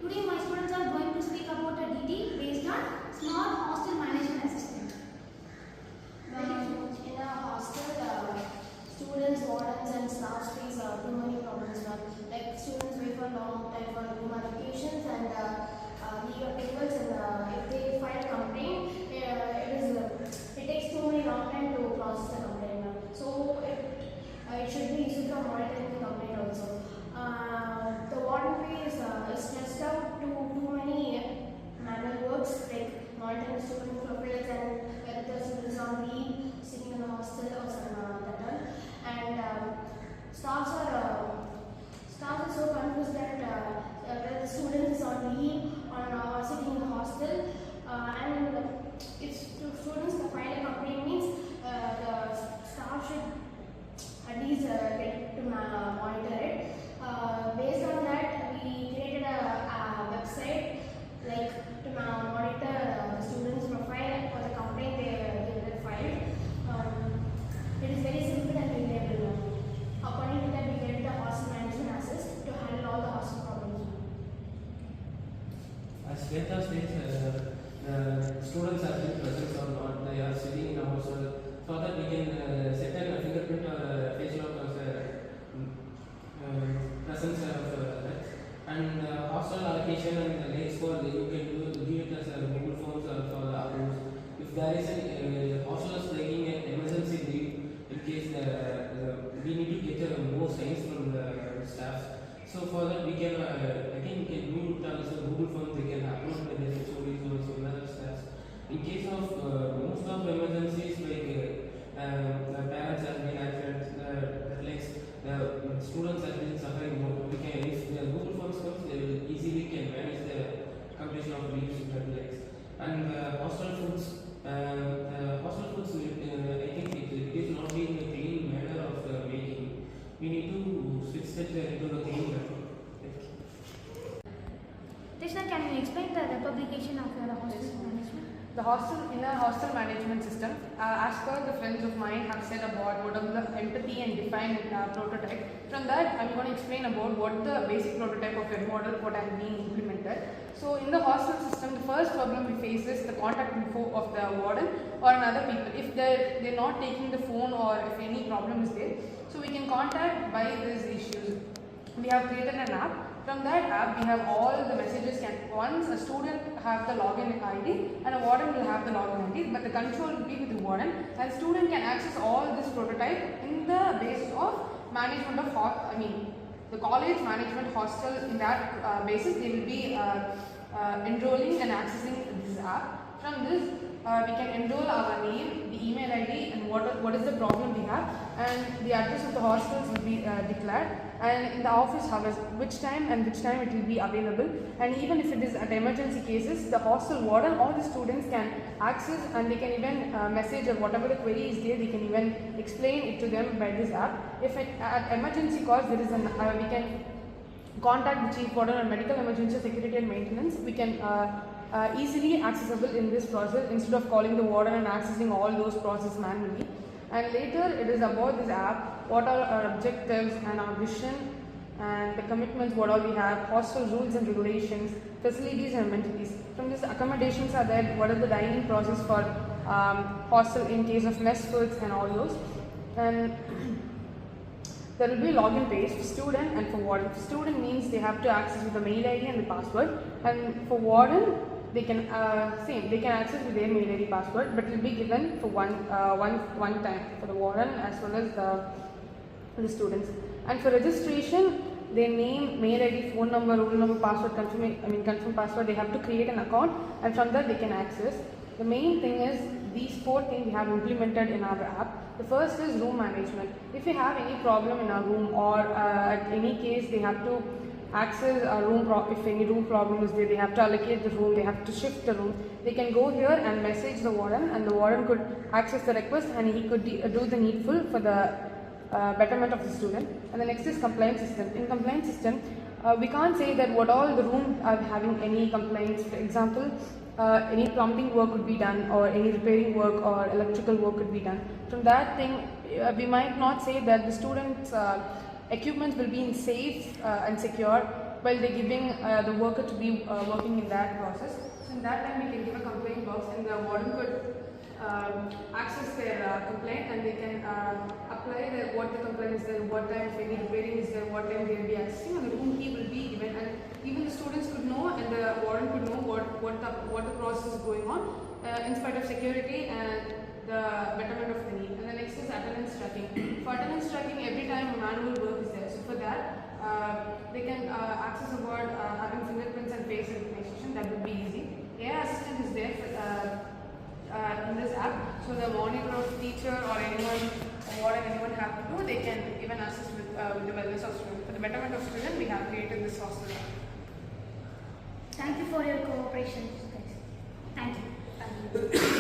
Today my students are going to speak about a DT based on Smart Hostel Management Assistant. In a hostel, students, wardens and staff face too many problems. Like students wait for a long time for room allocations and legal tables, and if they file a complaint, it takes too many long time to process the complaint. So it should be easy for monitoring the complaint also. The warden is stressed out to too many manual works like monitoring student profiles and whether the students on leave, sitting in the hostel or some that. And staffs are so confused that whether the student is on leave or sitting in the hostel, and if students file a complaint means the staff should at least get to monitor it. Based on that, we created a website like to monitor the students' profile for the complaint they filed. It is very simple and reliable. According to that, we get the hostel management assist to handle all the hostel problems. As Shweta states, students are being present or not, they are sitting in a hostel, so that we can set a fingerprint or a face lock as a presence of that. And hostel allocation and the dates for you can give it as a Google Forms or for the approvals. If there is a hostel is taking an emergency leave, in case we need to get more signs from the staff. So for that we can again we can do it as a Google Form. They can upload the HODs or some other staffs. In case of most of emergencies like parents have been accidents, the students have been suffering more. We can, if the Google Forms comes, they will easily can manage the completion of leaves and hostel foods. I think it is not being a clean manner of making. We need to switch that into the clean manner. Krishna, can you explain the publication of the hostel management? The hostel, in a hostel management system, as per the friends of mine have said about what are the empathy and define prototype. From that, I'm going to explain about what the basic prototype of a model, what I'm being implemented. So in the hostel system, the first problem we face is the contact info of the warden or another people. If they're not taking the phone or if any problem is there, so we can contact by these issues. We have created an app. From that app, we have all the messages. Once a student have the login ID and a warden will have the login ID, but the control will be with the warden, and student can access all this prototype in the basis of management of the college management hostel. In that basis, they will be enrolling and accessing this app. From this, we can enroll our name, the email ID, and what is the problem we have, and the address of the hostels will be declared, and in the office hours, which time it will be available, and even if it is at emergency cases, the hostel warden or the students can access, and they can even message or whatever the query is there, they can even explain it to them by this app. If at emergency calls, there is an we can contact the chief warden or medical emergency security and maintenance. We can easily accessible in this process instead of calling the warden and accessing all those processes manually. And later it is about this app, what are our objectives and our vision and the commitments, what all we have, hostel rules and regulations, facilities and amenities. From this, accommodations are there, what is the dining process for hostel in case of mess foods and all those. And there will be login page for student and for warden. For student means they have to access with the mail ID and the password, and for warden they can they can access with their mail ID password, but it will be given for one time for the warden as well as the students. And for registration, their name, mail ID, phone number, roll number, password, confirm password. They have to create an account, and from that they can access. The main thing is these 4 things we have implemented in our app. The first is room management. If you have any problem in our room or at any case they have to access a room, if any room problem is there, they have to allocate the room, they have to shift the room. They can go here and message the warden, and the warden could access the request and he could do the needful for the betterment of the student. And the next is complaint system. In complaint system, we can't say that what all the room are having any complaints. For example, any plumbing work could be done, or any repairing work or electrical work could be done. From that thing, we might not say that the students' equipment will be in safe and secure. while they're giving the worker to be working in that process. So in that time we can give a complaint box and the warden could access their complaint, and they can apply what the complaint is there, what time if any repairing is there, what time they will be accessing, and the room key will be given, and even the students could know and the warden could know what the process is going on in spite of security and the betterment of the need. And the next is attendance tracking. For attendance tracking, every time manual work is there. So for that, they can access a word having fingerprints and face recognition. That would be easy. AI assistant is there for, in this app. So the monitor of teacher or anyone, or what anyone have to do, they can even assist with the wellness of student. For the betterment of student, we have created this hostel app. Thank you for your cooperation, guys. Thank you. Thank you.